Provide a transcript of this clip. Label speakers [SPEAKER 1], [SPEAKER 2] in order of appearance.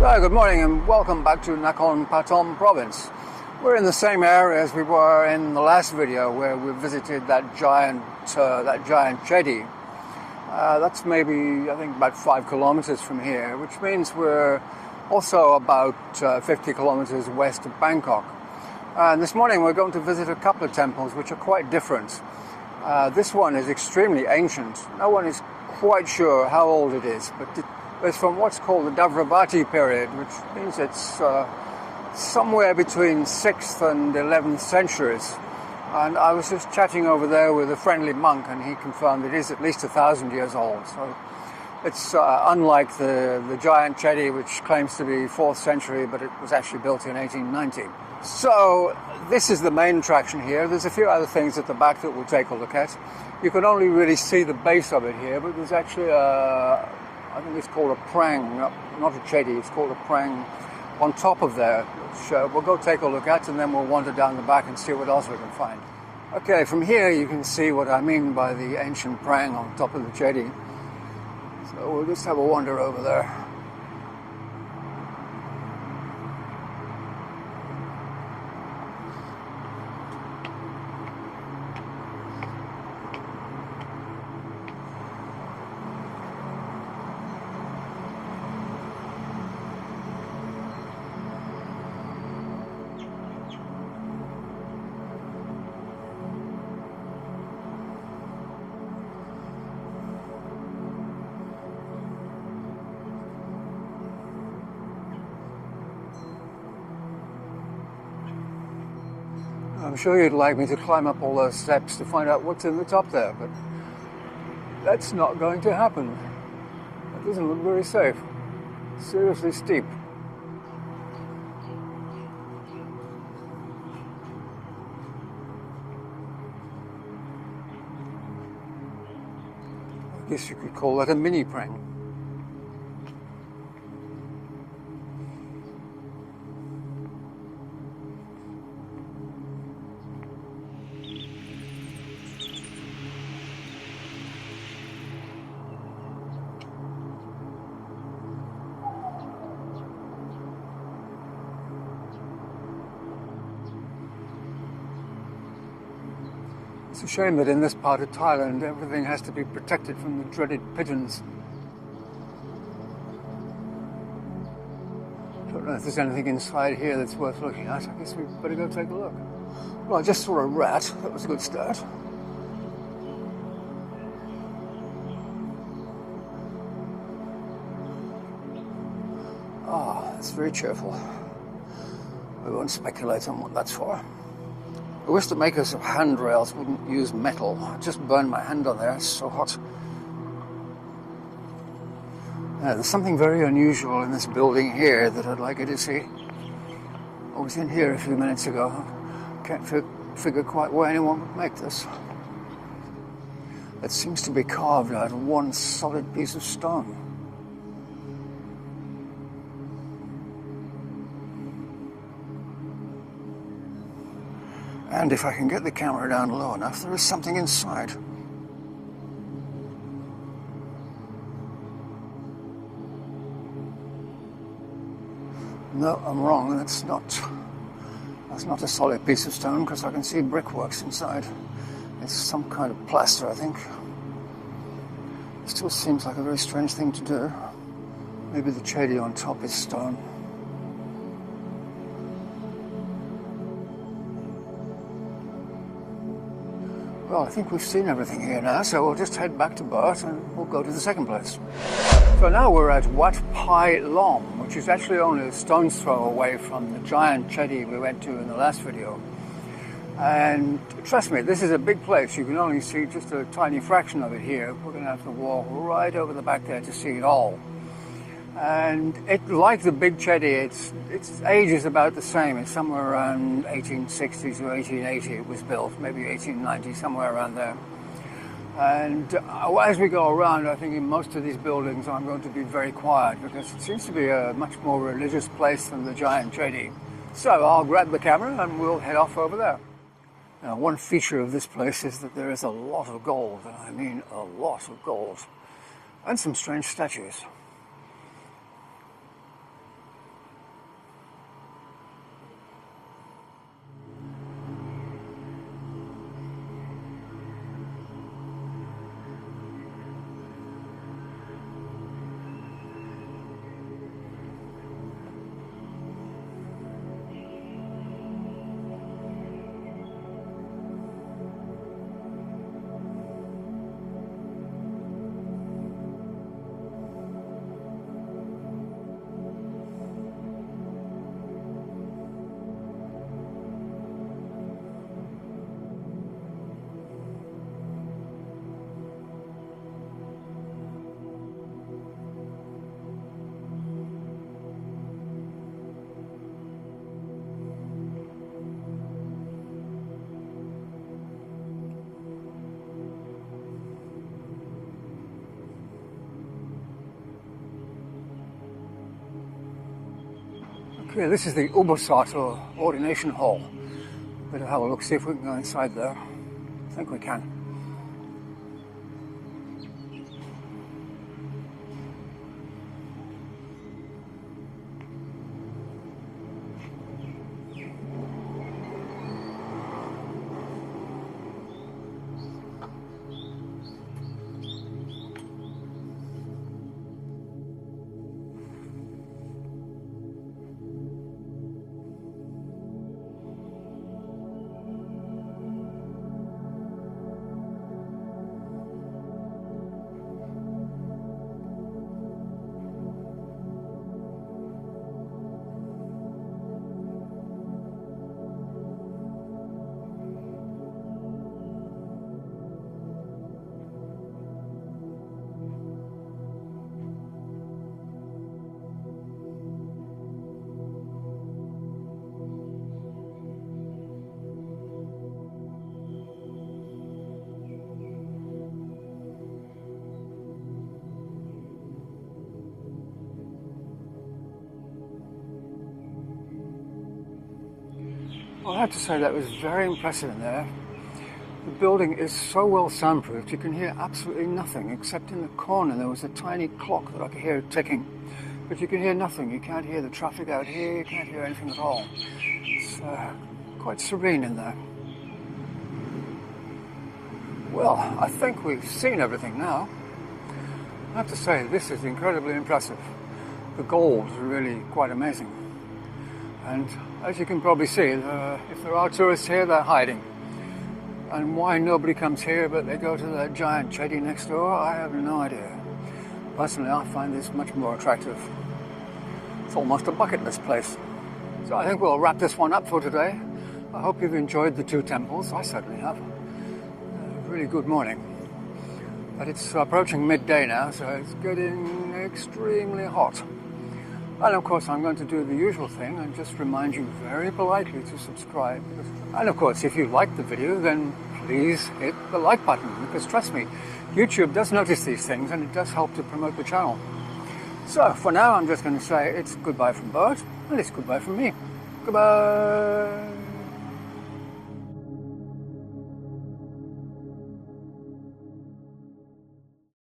[SPEAKER 1] So, good morning and welcome back to Nakhon Pathom Province. We're in the same area as we were in the last video where we visited that giant Chedi. That's maybe, I think, about 5 kilometers from here, which means we're also about 50 kilometers west of Bangkok. And this morning we're going to visit a couple of temples which are quite different. This one is extremely ancient. No one is quite sure how old it is, but it's from what's called the Davravati period, which means it's somewhere between 6th and 11th centuries. And I was just chatting over there with a friendly monk, and he confirmed it is at least 1,000 years old. So it's unlike the giant Chedi, which claims to be 4th century, but it was actually built in 1890. So this is the main attraction here. There's a few other things at the back that we'll take a look at. You can only really see the base of it here, but there's actually I think it's called a prang, not a Chedi, it's called a prang on top of there, which we'll go take a look at, and then we'll wander down the back and see what else we can find. Okay, from here you can see what I mean by the ancient prang on top of the Chedi. So we'll just have a wander over there. I'm sure you'd like me to climb up all those steps to find out what's in the top there, but that's not going to happen. That doesn't look very safe. Seriously steep. I guess you could call that a mini prang. It's a shame that in this part of Thailand everything has to be protected from the dreaded pigeons. Don't know if there's anything inside here that's worth looking at. I guess we better go take a look. Well, I just saw a rat. That was a good start. That's very cheerful. We won't speculate on what that's for. I wish the makers of handrails wouldn't use metal. I just burned my hand on there, it's so hot. There's something very unusual in this building here that I'd like you to see. I was in here a few minutes ago. Can't figure quite why anyone would make this. It seems to be carved out of one solid piece of stone. And if I can get the camera down low enough, there is something inside. No, I'm wrong. That's not a solid piece of stone because I can see brickworks inside. It's some kind of plaster, I think. It still seems like a very strange thing to do. Maybe the Chedi on top is stone. Well, I think we've seen everything here now, so we'll just head back to Bert and we'll go to the second place. So now we're at Wat Phai Lom, which is actually only a stone's throw away from the giant Chedi we went to in the last video. And trust me, this is a big place. You can only see just a tiny fraction of it here. We're going to have to walk right over the back there to see it all. And like the big Chedi, its age is about the same. It's somewhere around 1860 to 1880 it was built, maybe 1890, somewhere around there. And as we go around, I think in most of these buildings I'm going to be very quiet because it seems to be a much more religious place than the giant Chedi. So I'll grab the camera and we'll head off over there. Now, one feature of this place is that there is a lot of gold, and I mean a lot of gold, and some strange statues. Okay, this is the Ubosat, or ordination hall. Better have a look, see if we can go inside there. I think we can. Well, I have to say that was very impressive in there. The building is so well soundproofed, you can hear absolutely nothing, except in the corner there was a tiny clock that I could hear ticking. But you can hear nothing. You can't hear the traffic out here, you can't hear anything at all. It's quite serene in there. Well, I think we've seen everything now. I have to say, this is incredibly impressive. The gold is really quite amazing. And as you can probably see, if there are tourists here, they're hiding. And why nobody comes here but they go to that giant Chedi next door, I have no idea. Personally, I find this much more attractive. It's almost a bucket list place. So I think we'll wrap this one up for today. I hope you've enjoyed the two temples. I certainly have. Really good morning. But it's approaching midday now, so it's getting extremely hot. And of course, I'm going to do the usual thing and just remind you very politely to subscribe. And of course, if you liked the video, then please hit the like button, because trust me, YouTube does notice these things and it does help to promote the channel. So for now, I'm just going to say it's goodbye from Bert, and it's goodbye from me. Goodbye.